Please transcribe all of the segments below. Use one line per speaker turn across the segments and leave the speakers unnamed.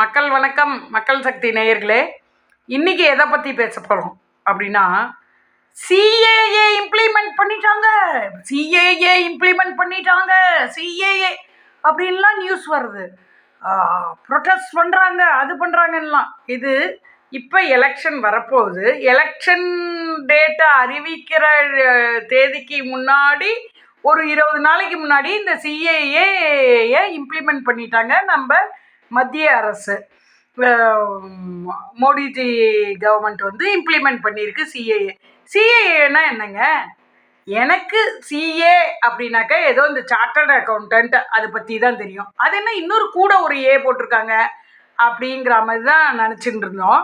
மக்கள் வணக்கம். மக்கள் சக்தி நேயர்களே, இன்னைக்கு எதை பற்றி பேச போகிறோம் அப்படின்னா, சிஏஏ இம்ப்ளிமெண்ட் பண்ணிட்டாங்க, சிஏஏ இம்ப்ளிமெண்ட் பண்ணிட்டாங்க, சிஏஏ அப்படின்லாம் நியூஸ் வருது. ப்ரொட்டஸ்ட் பண்ணுறாங்க, அது பண்ணுறாங்கலாம். இது இப்போ எலெக்ஷன் வரப்போகுது. எலெக்ஷன் டேட்டை அறிவிக்கிற தேதிக்கு முன்னாடி ஒரு 20 நாளைக்கு முன்னாடி இந்த சிஏஏ இம்ப்ளிமெண்ட் பண்ணிட்டாங்க நம்ம மத்திய அரசு. மோடிஜி கவர்மெண்ட் வந்து இம்ப்ளிமெண்ட் பண்ணியிருக்கு சிஏஏ. சிஏஏன்னா என்னங்க? எனக்கு சிஏ அப்படின்னாக்கா ஏதோ இந்த சார்ட்டர்ட் அக்கௌண்டன்ட் அதை பற்றி தான் தெரியும். அது என்ன இன்னொரு கூட ஒரு ஏ போட்டிருக்காங்க அப்படிங்கிற மாதிரி தான் நினச்சிட்டு இருந்தோம்.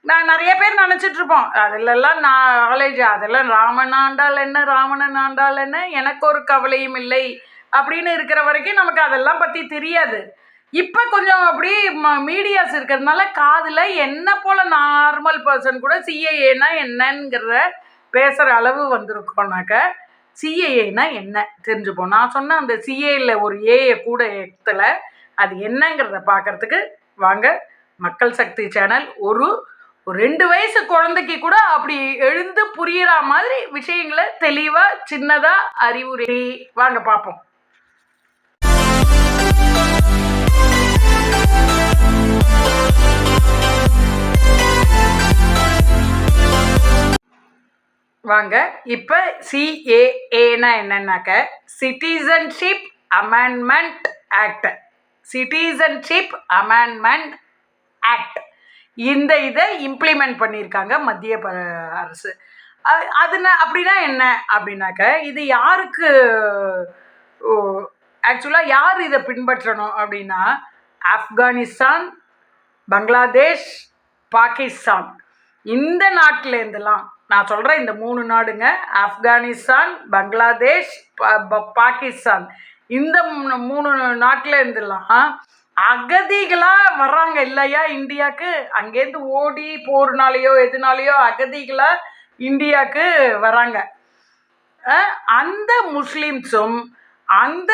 நான் நிறைய பேர் நினச்சிட்ருப்போம் அதிலெல்லாம் நாலேஜ், அதெல்லாம் ராமன் ஆண்டால் என்ன ராவணன் ஆண்டால் என்ன எனக்கு ஒரு கவலையும் இல்லை அப்படின்னு இருக்கிற வரைக்கும் நமக்கு அதெல்லாம் பற்றி தெரியாது. இப்போ கொஞ்சம் அப்படி மீடியாஸ் இருக்கிறதுனால காதில் என்ன போல் நார்மல் பர்சன் கூட சிஏஏனா என்னங்கிற பேசுகிற அளவு வந்திருக்கோனாக்க சிஏஏனா என்ன தெரிஞ்சுப்போம். நான் சொன்ன அந்த சிஏயில் ஒரு ஏயை கூட எத்தல அது என்னங்கிறத பார்க்குறதுக்கு வாங்க மக்கள் சக்தி சேனல். ஒரு 2 வயசு குழந்தைக்கு கூட அப்படி எழுந்து புரியிற மாதிரி விஷயங்களை தெளிவாக சின்னதாக அறிவுரை வாங்க பார்ப்போம். வாங்க இப்போ சிஏஏனா என்னன்னாக்க citizenship amendment act. Citizenship amendment act இந்த இதை இம்ப்ளிமெண்ட் பண்ணியிருக்காங்க மத்திய அரசு. அதுனா அப்படின்னா என்ன அப்படின்னாக்க இது யாருக்கு ஆக்சுவலாக யார் இதை பின்பற்றணும் அப்படின்னா ஆப்கானிஸ்தான், பங்களாதேஷ், பாகிஸ்தான் இந்த நாட்டிலேருந்துலாம் நான் சொல்கிறேன். இந்த 3 நாடுங்க, ஆப்கானிஸ்தான், பங்களாதேஷ், பாகிஸ்தான் இந்த 3 நாட்டிலேருந்துலாம் அகதிகளாக வர்றாங்க இல்லையா இந்தியாவுக்கு. அங்கேருந்து ஓடி போகிறனாலேயோ எதுனாலேயோ அகதிகளாக இந்தியாவுக்கு வராங்க. அந்த முஸ்லீம்ஸும் அந்த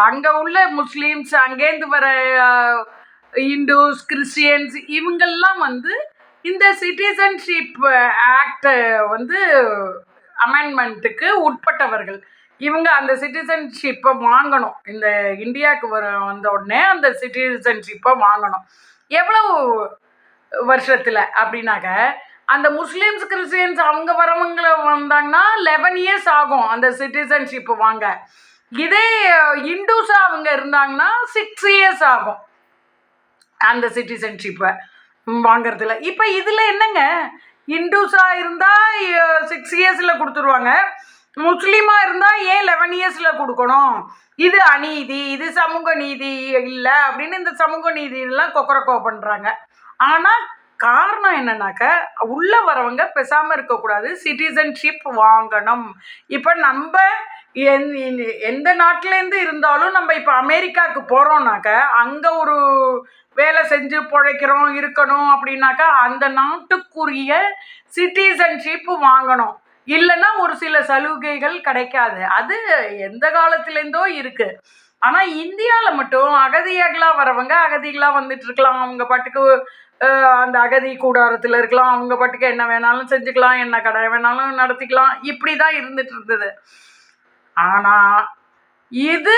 அங்கே உள்ள முஸ்லீம்ஸ், அங்கேருந்து வர இந்துஸ், கிறிஸ்டியன்ஸ் இவங்கெல்லாம் வந்து இந்த சிட்டிசன்ஷிப் ஆக்ட் வந்து அமெண்ட்மெண்ட்டுக்கு உட்பட்டவர்கள். இவங்க அந்த சிட்டிசன்ஷிப்பை வாங்கணும். இந்த இந்தியாவுக்கு வந்த உடனே அந்த சிட்டிசன்ஷிப்பை வாங்கணும். எவ்வளவு வருஷத்தில் அப்படின்னாக்க அந்த முஸ்லீம்ஸ், கிறிஸ்டியன்ஸ் அவங்க வரவங்கள வந்தாங்கன்னா 11 இயர்ஸ் ஆகும் அந்த சிட்டிசன்ஷிப்பு வாங்க. இதே இந்துஸாக அவங்க இருந்தாங்கன்னா 6 இயர்ஸ் ஆகும் அந்த சிட்டிசன்ஷிப்பை வாங்கிறதுல. இப்போ இதில் என்னங்க, இந்துஸாக இருந்தால் 6 இயர்ஸில் கொடுத்துருவாங்க, முஸ்லீமாக இருந்தால் ஏன் 11 இயர்ஸில் கொடுக்கணும்? இது அநீதி, இது சமூக நீதி இல்லை அப்படின்னு இந்த சமூக நீதியெல்லாம் கொக்கரக்கோ பண்ணுறாங்க. ஆனால் காரணம் என்னன்னாக்க உள்ளே வரவங்க பேசாமல் இருக்கக்கூடாது, சிட்டிசன்ஷிப் வாங்கணும். இப்போ நம்ம எந்த நாட்டிலேருந்து இருந்தாலும் நம்ம இப்போ அமெரிக்காவுக்கு போகிறோம்னாக்க அங்கே ஒரு வேலை செஞ்சு பிழைக்கிறோம் இருக்கணும் அப்படின்னாக்கா அந்த நாட்டுக்குரிய சிட்டிசன்ஷிப் வாங்கணும். இல்லைன்னா ஒரு சில சலுகைகள் கிடைக்காது. அது எந்த காலத்துலேருந்தோ இருக்குது. ஆனால் இந்தியாவில் மட்டும் அகதிகளாக வரவங்க அகதிகளாக வந்துட்டு இருக்கலாம். அவங்க பாட்டுக்கு அந்த அகதி கூடாரத்தில் இருக்கலாம், அவங்க பாட்டுக்கு என்ன வேணாலும் செஞ்சுக்கலாம், என்ன கடை வேணாலும் நடத்திக்கலாம். இப்படி தான் இருந்துட்டு இருந்தது. ஆனால் இது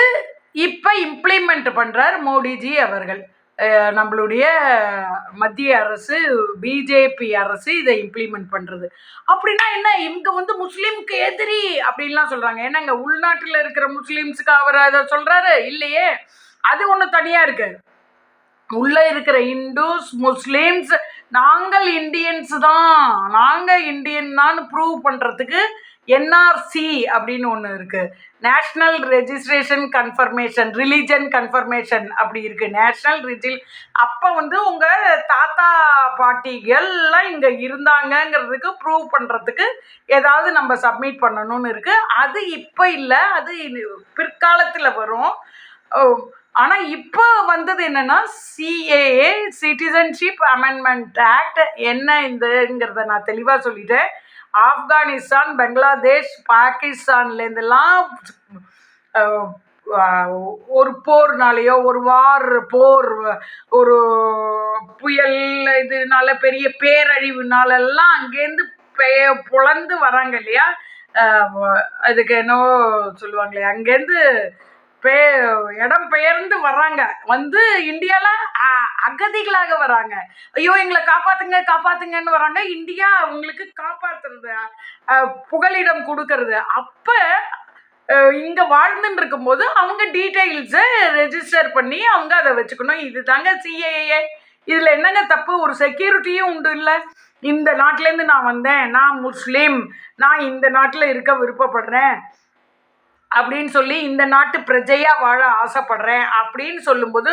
இப்போ இம்ப்ளிமெண்ட் பண்ணுறார் மோடிஜி அவர்கள். நம்மளுடைய மத்திய அரசு, பிஜேபி அரசு இதை இம்ப்ளிமெண்ட் பண்ணுறது. அப்படின்னா என்ன, இவங்க வந்து முஸ்லீமுக்கு எதிரி அப்படின்லாம் சொல்கிறாங்க. ஏன்னா இங்கே உள்நாட்டில் இருக்கிற முஸ்லீம்ஸுக்கு அவர் அதை சொல்கிறாரு இல்லையே, அது ஒன்று தனியாக இருக்குது. உள்ளே இருக்கிற இந்துஸ், முஸ்லீம்ஸ் நாங்கள் இந்தியன்ஸ் தான், நாங்கள் இந்தியன் தான் ப்ரூவ் பண்ணுறதுக்கு என்ஆர்சி அப்படின்னு ஒன்று இருக்குது, national registration confirmation, religion confirmation அப்படி இருக்குது. நேஷ்னல் அப்போ வந்து உங்கள் தாத்தா பாட்டிகள்லாம் இங்கே இருந்தாங்கங்கிறதுக்கு ப்ரூவ் பண்ணுறதுக்கு ஏதாவது நம்ம சப்மிட் பண்ணணும்னு இருக்குது. அது இப்போ இல்லை, அது பிற்காலத்தில் வரும். ஆனால் இப்போ வந்தது என்னென்னா சிஏஏ, சிட்டிசன்ஷிப் அமெண்ட்மெண்ட் ஆக்ட். என்ன இதுங்கிறத நான் தெளிவாக சொல்லிட்டேன். ஆப்கானிஸ்தான், பங்களாதேஷ், பாகிஸ்தான்லேருந்துலாம் ஒரு போர்னாலேயோ ஒரு போர் ஒரு புயல் இதனால பெரிய பேரழிவுனாலெல்லாம் அங்கேருந்து பொழந்து வராங்க இல்லையா. அதுக்கு என்னவோ சொல்லுவாங்களே, அங்கேருந்து பே இடம் பெயர்ந்து வர்றாங்க, வந்து இந்தியாவில் அகதிகளாக வராங்க. ஐயோ எங்களை காப்பாத்துங்க காப்பாத்துங்கன்னு வராங்க. இந்தியா அவங்களுக்கு காப்பாத்துறது, புகலிடம் கொடுக்கறது. அப்போ இங்கே வாழ்ந்துட்டு இருக்கும்போது அவங்க டீட்டெயில்ஸை ரெஜிஸ்டர் பண்ணி அவங்க அதை வச்சுக்கணும். இது தாங்க சிஏஏ. இதில் என்னங்க தப்பு? ஒரு செக்யூரிட்டியும் உண்டு இல்லை. இந்த நாட்டிலேருந்து நான் வந்தேன், நான் முஸ்லீம், நான் இந்த நாட்டில் இருக்க விருப்பப்படுறேன் அப்படின்னு சொல்லி இந்த நாட்டு பிரஜையாக வாழ ஆசைப்படுறேன் அப்படின்னு சொல்லும்போது,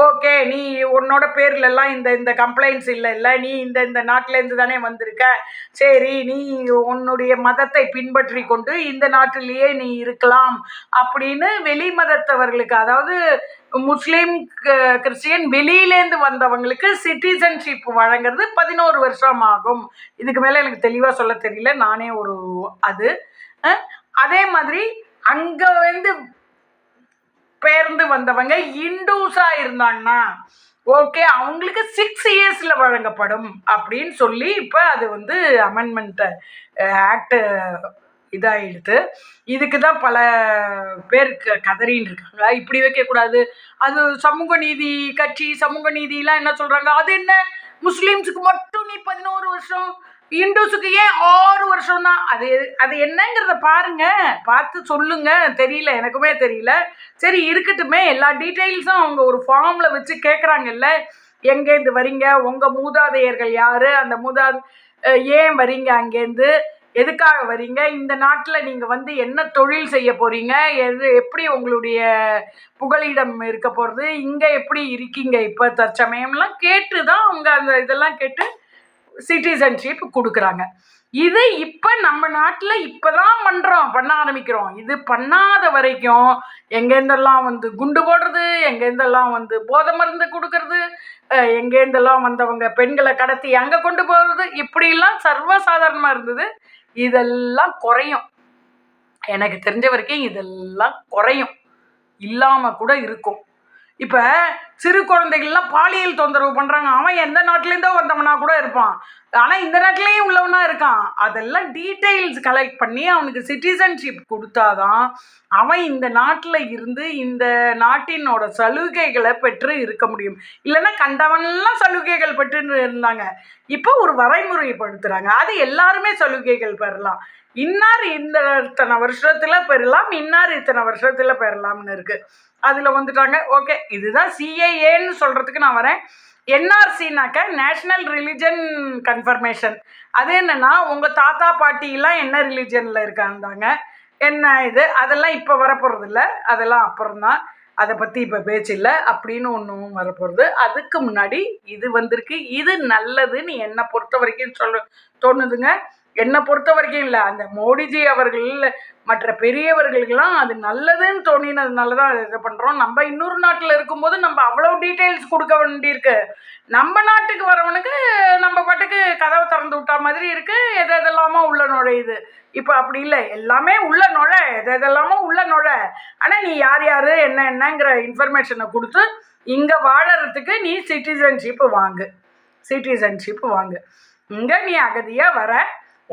ஓகே நீ உன்னோட பேர்லெல்லாம் இந்த கம்ப்ளைண்ட்ஸ் இல்லை, நீ இந்த நாட்டிலேருந்து தானே வந்திருக்க, சரி நீ உன்னுடைய மதத்தை பின்பற்றி கொண்டு இந்த நாட்டிலேயே நீ இருக்கலாம் அப்படின்னு வெளி மதத்தவர்களுக்கு, அதாவது முஸ்லீம் கிறிஸ்டியன் வெளியிலேருந்து வந்தவங்களுக்கு சிட்டிசன்ஷிப் வழங்குறது 11 வருஷம் ஆகும். இதுக்கு மேலே எனக்கு தெளிவாக சொல்ல தெரியல, நானே ஒரு அது. அதே மாதிரி அங்கே வந்து பெயர்ந்து வந்தவங்க இண்டூஸாக இருந்தாங்கன்னா ஓகே அவங்களுக்கு 6 இயர்ஸில் வழங்கப்படும் அப்படின்னு சொல்லி இப்போ அது வந்து அமெண்ட்மெண்ட் ஆக்ட் இதாகிடுது. இதுக்கு தான் பல பேர் கதறின்னு இருக்காங்க, இப்படி வைக்கக்கூடாது. அது சமூக நீதி கட்சி, சமூக நீதியெலாம் என்ன சொல்கிறாங்க, அது என்ன முஸ்லீம்ஸுக்கு மட்டும் நீ 11 வருஷம், இந்துஸுக்கு ஏன் 6 வருஷம் தான்? அது என்னங்கிறத பாருங்க, பார்த்து சொல்லுங்க. தெரியல, எனக்குமே தெரியல. சரி இருக்கட்டுமே, எல்லா டீட்டெயில்ஸும் அவங்க ஒரு ஃபார்மில் வச்சு கேட்குறாங்கல்ல. எங்கேருந்து வரீங்க, உங்கள் மூதாதையர்கள் யார், அந்த ஏன் வரீங்க, அங்கேருந்து எதுக்காக வரீங்க, இந்த நாட்டில் நீங்கள் வந்து என்ன தொழில் செய்ய போகிறீங்க, எப்படி உங்களுடைய புகலிடம் இருக்க போகிறது, இங்கே எப்படி இருக்கீங்க இப்போ தற்சமயம்லாம் கேட்டு தான் அவங்க அந்த இதெல்லாம் கேட்டு சிட்டிசன்ஷிப் கொடுக்குறாங்க. இது இப்போ நம்ம நாட்டில் இப்போ தான் பண்ண ஆரம்பிக்கிறோம். இது பண்ணாத வரைக்கும் எங்கேருந்தெல்லாம் வந்து குண்டு போடுறது, எங்கேருந்தெல்லாம் வந்து போதை மருந்து கொடுக்கறது, எங்கேருந்தெல்லாம் வந்தவங்க பெண்களை கடத்தி அங்கே கொண்டு போகிறது, இப்படிலாம் சர்வசாதாரணமாக இருந்தது. இதெல்லாம் குறையும், எனக்கு தெரிஞ்ச வரைக்கும் இதெல்லாம் குறையும், இல்லாமல் கூட இருக்கும். இப்போ சிறு குழந்தைகள்லாம் பாலியல் தொந்தரவு பண்ணுறாங்க. அவன் எந்த நாட்டிலேருந்தோ வந்தவனா கூட இருப்பான், ஆனால் இந்த நாட்டிலேயும் உள்ளவனா இருக்கான். அதெல்லாம் டீட்டெயில்ஸ் கலெக்ட் பண்ணி அவனுக்கு சிட்டிசன்ஷிப் கொடுத்தாதான் அவன் இந்த நாட்டில் இருந்து இந்த நாட்டினோட சலுகைகளை பெற்று இருக்க முடியும். இல்லைன்னா கண்டவன்லாம் சலுகைகள் பெற்று இருந்தாங்க, இப்போ ஒரு வரைமுறைப்படுத்துகிறாங்க, அது எல்லாருமே சலுகைகள் பெறலாம். இன்னார் இத்தனை வருஷத்தில் பெறலாம், இன்னார் இத்தனை வருஷத்தில் பெறலாம்னு இருக்குது. அதில் வந்துட்டாங்க. ஓகே, இதுதான் சிஏஏன்னு சொல்கிறதுக்கு நான் வரேன். என்ஆர்சினாக்க நேஷ்னல் ரிலிஜன் கன்ஃபர்மேஷன். அது என்னென்னா உங்கள் தாத்தா பாட்டிலாம் என்ன ரிலிஜனில் இருக்காங்க, என்ன இது, அதெல்லாம் இப்போ வரப்போகிறது இல்லை, அதெல்லாம் அப்புறம்தான், அதை பற்றி இப்போ பேச்சு இல்லை அப்படின்னு ஒன்றும் வரப்போகிறது. அதுக்கு முன்னாடி இது வந்திருக்கு. இது நல்லதுன்னு என்னை பொறுத்த வரைக்கும் தோணுதுங்க. என்னை பொறுத்த வரைக்கும் இல்லை, அந்த மோடிஜி அவர்கள் மற்ற பெரியவர்களுக்கெல்லாம் அது நல்லதுன்னு தோணினதுனால தான் இதை பண்ணுறோம். நம்ம இன்னொரு நாட்டில் இருக்கும்போது நம்ம அவ்வளோ டீட்டெயில்ஸ் கொடுக்க வேண்டியிருக்கு. நம்ம நாட்டுக்கு வரவனுக்கு நம்ம பாட்டுக்கு கதவை திறந்து விட்டா மாதிரி இருக்குது, எதெல்லாமோ உள்ள நுழையுது. இப்போ அப்படி இல்லை, எல்லாமே உள்ள எதெல்லாமோ உள்ள ஆனால் நீ யார் யார் என்னங்கிற இன்ஃபர்மேஷனை கொடுத்து இங்கே வாழறதுக்கு நீ சிட்டிசன்ஷிப்பு வாங்கு. இங்கே நீ அகதியாக வர,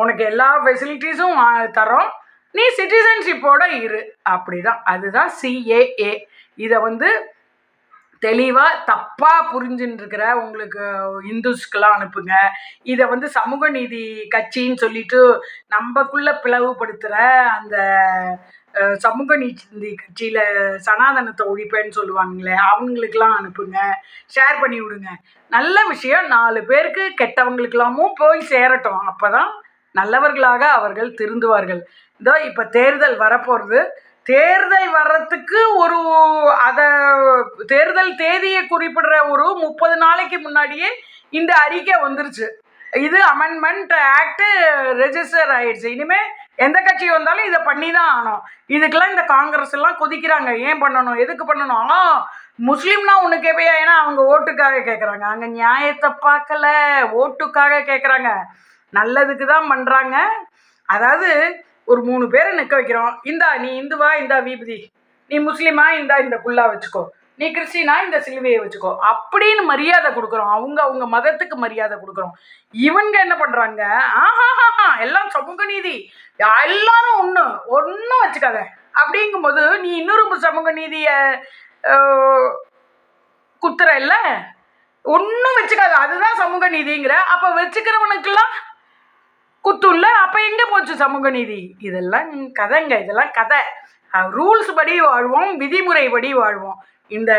உனக்கு எல்லா ஃபெசிலிட்டிஸும் தரோம், நீ சிட்டிசன்ஷிப்போட இரு, அப்படிதான். அதுதான் சிஏஏ. இதை வந்து தெளிவாக தப்பாக புரிஞ்சுட்டு இருக்கிற உங்களுக்கு இந்துஸ்க்கெல்லாம் அனுப்புங்க. இதை வந்து சமூக நீதி கட்சின்னு சொல்லிட்டு நம்மக்குள்ளே பிளவுபடுத்துகிற அந்த சமூக நீதி கட்சியில் சனாதனத்தை ஒழிப்பேன்னு சொல்லுவாங்களே, அவங்களுக்கெல்லாம் அனுப்புங்க, ஷேர் பண்ணி விடுங்க. நல்ல விஷயம் 4 பேருக்கு கெட்டவங்களுக்கெல்லாமும் போய் சேரட்டும், அப்போ தான் நல்லவர்களாக அவர்கள் திருந்துவார்கள். இதோ இப்போ தேர்தல் வரப்போகிறது. தேர்தல் வர்றதுக்கு தேர்தல் தேதியை குறிப்பிடுற ஒரு 30 நாளைக்கு முன்னாடியே இந்த அறிக்கை வந்துருச்சு. இது அமெண்ட்மெண்ட் ஆக்ட் ரெஜிஸ்டர் ஆயிடுச்சு. இனிமேல் எந்த கட்சி வந்தாலும் இதை பண்ணி தான் ஆகணும். இதுக்கெல்லாம் இந்த காங்கிரஸ் எல்லாம் கொதிக்கிறாங்க, ஏன் பண்ணணும், எதுக்கு பண்ணணும். முஸ்லீம்னா ஒன்று கேட்பையா, ஏன்னா அவங்க ஓட்டுக்காக கேட்குறாங்க. அங்கே நியாயத்தை பார்க்கல, ஓட்டுக்காக கேட்குறாங்க, நல்லதுக்கு தான் பண்ணுறாங்க. அதாவது ஒரு 3 பேரை நிற்க வைக்கிறோம், இந்தா நீ இந்துவா, இந்தா விபதி, நீ முஸ்லீமா இந்த குல்லா வச்சுக்கோ, நீ கிறிஸ்டினா இந்த சிலுவையை வச்சுக்கோ அப்படின்னு மரியாதை கொடுக்குறோம். அவங்க மதத்துக்கு மரியாதை கொடுக்குறோம். இவங்க என்ன பண்றாங்க, ஆஹாஹா எல்லாம் சமூக நீதி, எல்லாரும் ஒன்றும் வச்சுக்காத அப்படிங்கும்போது நீ இன்னொரு சமூக நீதிய குத்துற இல்ல, ஒன்றும் வச்சுக்காது, அதுதான் சமூக நீதிங்கிற. அப்ப வச்சுக்கிறவனுக்கெல்லாம் குத்துல்ல, அப்ப எங்க போச்சு சமூக நீதி? இதெல்லாம் கதைங்க, இதெல்லாம் கதை. ரூல்ஸ் படி வாழ்வோம், விதிமுறைப்படி வாழ்வோம். இந்த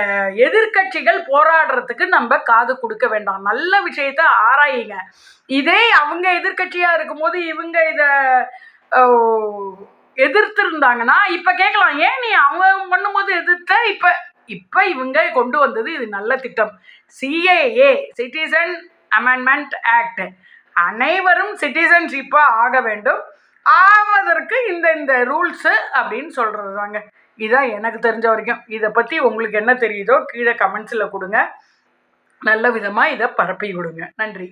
எதிர்கட்சிகள் போராடுறதுக்கு நம்ம காது கொடுக்க வேண்டாம். நல்ல விஷயத்த ஆராயுங்க. இதே அவங்க எதிர்கட்சியா இருக்கும்போது இவங்க இத எதிர்த்து இருந்தாங்கன்னா இப்ப கேட்கலாம், ஏன் நீ அவங்க பண்ணும்போது எதிர்த்த, இப்ப இவங்க கொண்டு வந்தது இது நல்ல திட்டம். CAA, சிட்டிசன் அமெண்ட்மெண்ட் ஆக்ட், அனைவரும் சிட்டிசன்ஷிப்பா ஆக வேண்டும். ஆவதற்கு இந்த ரூல்ஸு அப்படின்னு சொல்றது தாங்க. இதான் எனக்கு தெரிஞ்ச வரைக்கும். இதை பற்றி உங்களுக்கு என்ன தெரியுதோ கீழே கமெண்ட்ஸில் கொடுங்க. நல்ல விதமாக இதை பரப்பி விடுங்க. நன்றி.